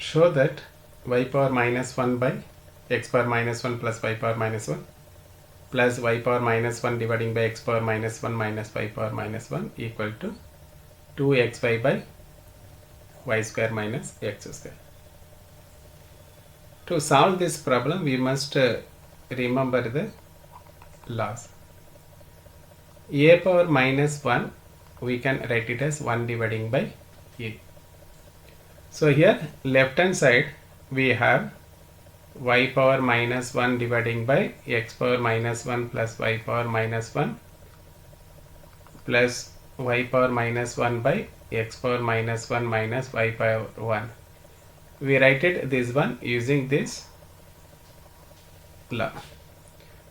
show that y power minus 1 by x power minus 1 plus y power minus 1 plus y power minus 1 dividing by x power minus 1 minus y power minus 1 equal to 2xy by y square minus x square. To solve this problem, we must remember the laws. A power minus 1, we can write it as 1 dividing by a. So here left hand side we have y power minus 1 dividing by x power minus 1 plus y power minus 1 plus y power minus 1 by x power minus 1 minus y power 1. We write it this one using this law.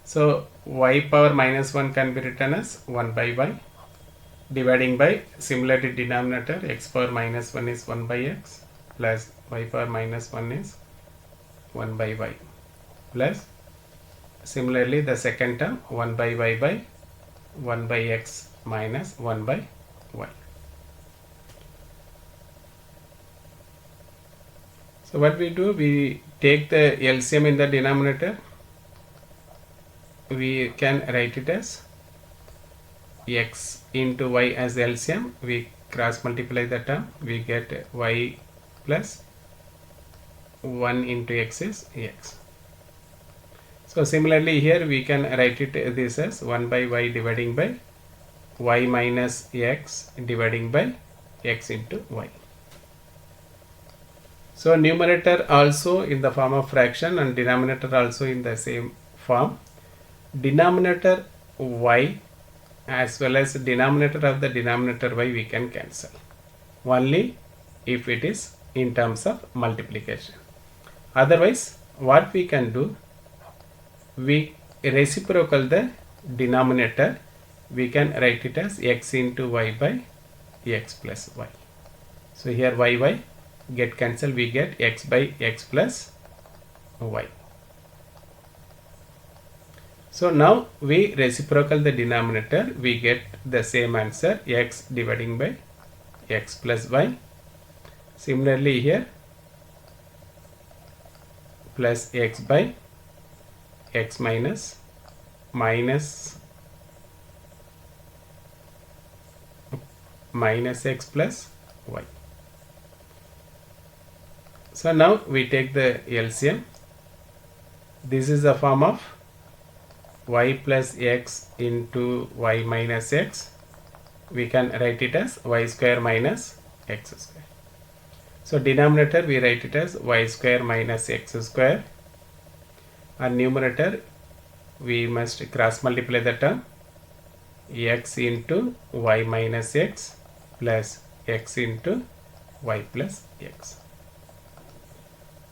So y power minus 1 can be written as 1 by y dividing by, similarly denominator x power minus 1 is 1 by x plus y power minus 1 is 1 by y plus similarly the second term 1 by y by 1 by x minus 1 by y. So what we do, we take the LCM in the denominator. We can write it as x into y as LCM. We cross multiply the term, we get y plus 1 into x is x. So similarly here we can write it this as 1 by y dividing by y minus x dividing by x into y. So numerator also in the form of fraction and denominator also in the same form. Denominator y as well as denominator of the denominator y we can cancel only if it is in terms of multiplication. Otherwise what we can do, we reciprocal the denominator, we can write it as x into y by x plus y. So here y get cancelled, we get x by x plus y. So now we reciprocal the denominator, we get the same answer, x dividing by x plus y. Similarly here plus x by x minus x plus y. So now we take the LCM. This is the form of y plus x into y minus x. We can write it as y square minus x square. So denominator we write it as y square minus x square, and numerator we must cross multiply the term, x into y minus x plus x into y plus x.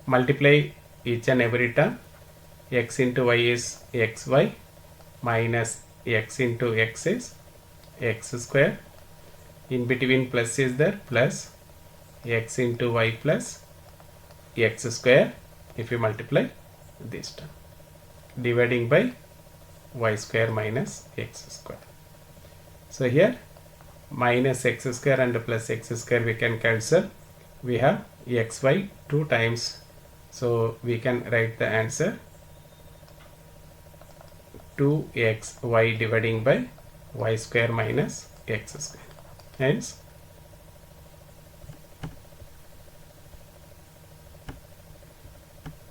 Multiply each and every term. X into y is xy minus x into x is x square. In between plus is there, plus x into y plus x square if you multiply this term, dividing by y square minus x square. So here minus x square and plus x square we can cancel. We have xy 2 times. So we can write the answer 2xy dividing by y square minus x square. Hence